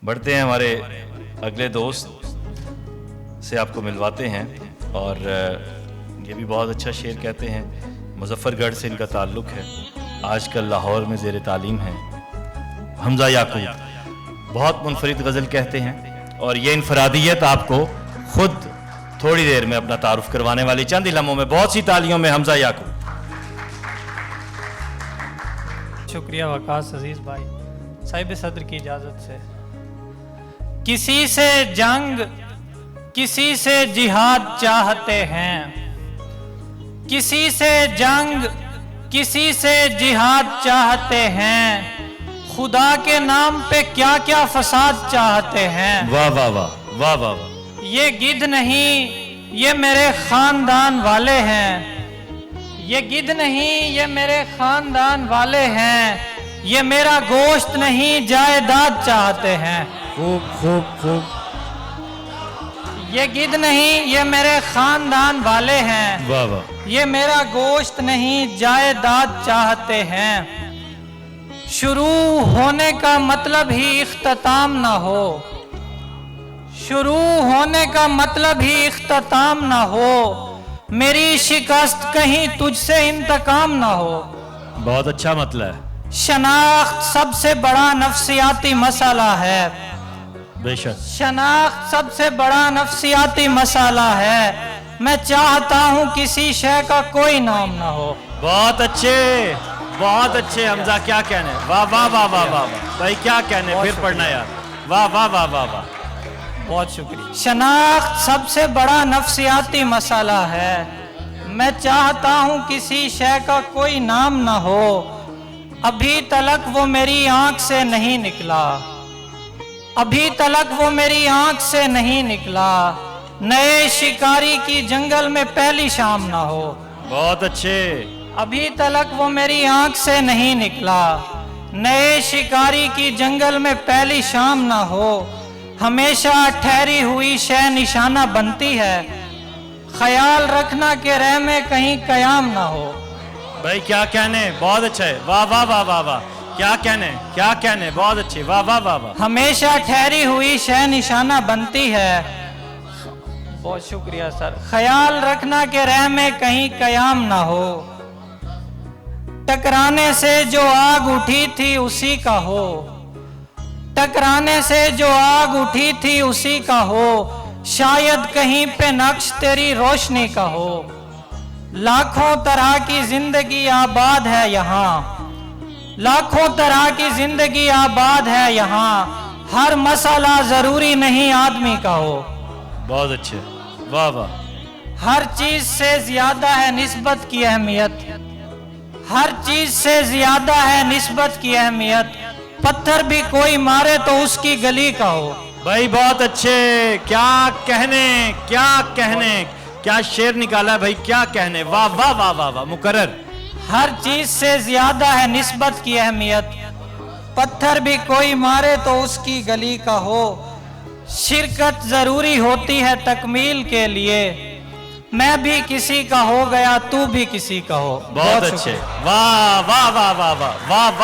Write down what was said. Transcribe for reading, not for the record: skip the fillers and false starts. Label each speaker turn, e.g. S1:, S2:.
S1: बढ़ते हैं हमारे अगले दोस्त से आपको मिलवाते हैं। और ये भी बहुत अच्छा शेर कहते हैं। मुजफ्फरगढ़ से इनका ताल्लुक़ है, आजकल लाहौर में ज़ेर तालीम है। हमजा याकूब बहुत मुनफरिद गज़ल कहते हैं और ये इनफरादियत आपको खुद थोड़ी देर में अपना तारुफ करवाने वाली। चंद लम्हों में बहुत सी तालियों में हमजा याकूब।
S2: शुक्रिया वकास अजीज भाई, साहिब सदर की इजाज़त से। किसी से जंग किसी से जिहाद चाहते हैं, किसी से जंग किसी से जिहाद चाहते हैं, खुदा के नाम पे क्या क्या फसाद चाहते हैं।
S1: वाह वाह वाह वाह वाह वाह।
S2: ये गिद्ध नहीं ये मेरे खानदान वाले हैं, ये गिद्ध नहीं ये मेरे खानदान वाले हैं, ये मेरा गोश्त नहीं जायदाद चाहते हैं।
S1: खूब खूब खूब।
S2: ये गिद्ध नहीं ये मेरे खानदान वाले हैं,
S1: वाह वाह।
S2: ये मेरा गोश्त नहीं जायदाद चाहते हैं। शुरू होने का मतलब ही इख्तिताम ना हो, शुरू होने का मतलब ही इख्तिताम ना हो, मेरी शिकस्त कहीं तुझसे इंतकाम ना हो।
S1: बहुत अच्छा मतलब है।
S2: शनाख्त सबसे बड़ा नफ्सियाती मसाला है,
S1: बेशक।
S2: शनाख्त सबसे बड़ा नफ्सियाती मसाला है। मैं चाहता हूँ किसी शय का कोई नाम ना हो।
S1: बहुत अच्छे बहुत अच्छे हमजा, क्या कहने। वाह वाह वाह वाह वाह भाई, क्या कहने। फिर पढ़ना यार। वाह वाह वाह वाह वाह,
S2: बहुत शुक्रिया। शनाख्त सबसे बड़ा नफ्सियाती मसाला है। मैं चाहता हूँ किसी शय का कोई नाम ना हो, अभी तलक वो मेरी आंख से नहीं निकला, अभी तलक वो मेरी आंख से नहीं निकला। नए शिकारी की जंगल में पहली शाम ना हो।
S1: बहुत अच्छे।
S2: अभी तलक वो मेरी आंख से नहीं निकला, नए शिकारी की जंगल में पहली शाम ना हो। हमेशा ठहरी हुई शय निशाना बनती है, ख्याल रखना कि रह में कहीं कयाम ना हो।
S1: भाई क्या कहने, बहुत अच्छा है। वाह वाह वाह वाह वाह, क्या कहने क्या कहने, बहुत अच्छे। वाह वाह वाह वाह।
S2: हमेशा ठहरी हुई शय निशाना बनती है। बहुत शुक्रिया सर। ख्याल रखना कि रह में कहीं कयाम ना हो। टकराने से जो आग उठी थी उसी का हो, टकराने से जो आग उठी थी उसी का हो, शायद कहीं पे नक्श तेरी रोशनी का हो। लाखों तरह की जिंदगी आबाद है यहाँ, लाखों तरह की जिंदगी आबाद है यहाँ, हर मसाला जरूरी नहीं आदमी का हो।
S1: बहुत अच्छे। वाह वाह।
S2: हर चीज से ज्यादा है निस्बत की अहमियत, हर चीज से ज्यादा है निस्बत की अहमियत, पत्थर भी कोई मारे तो उसकी गली का हो।
S1: भाई बहुत अच्छे, क्या कहने क्या कहने, क्या शेर निकाला भाई, क्या कहने। वाह वाह वाह वाह वाह, मुकर्रर।
S2: हर चीज से ज्यादा है निस्बत की अहमियत, पत्थर भी कोई मारे तो उसकी गली का हो। शिरकत जरूरी होती है तकमील के लिए, मैं भी किसी का हो गया तू भी किसी का हो।
S1: बहुत अच्छे। वाह वाह वाह वाह वाह वाह।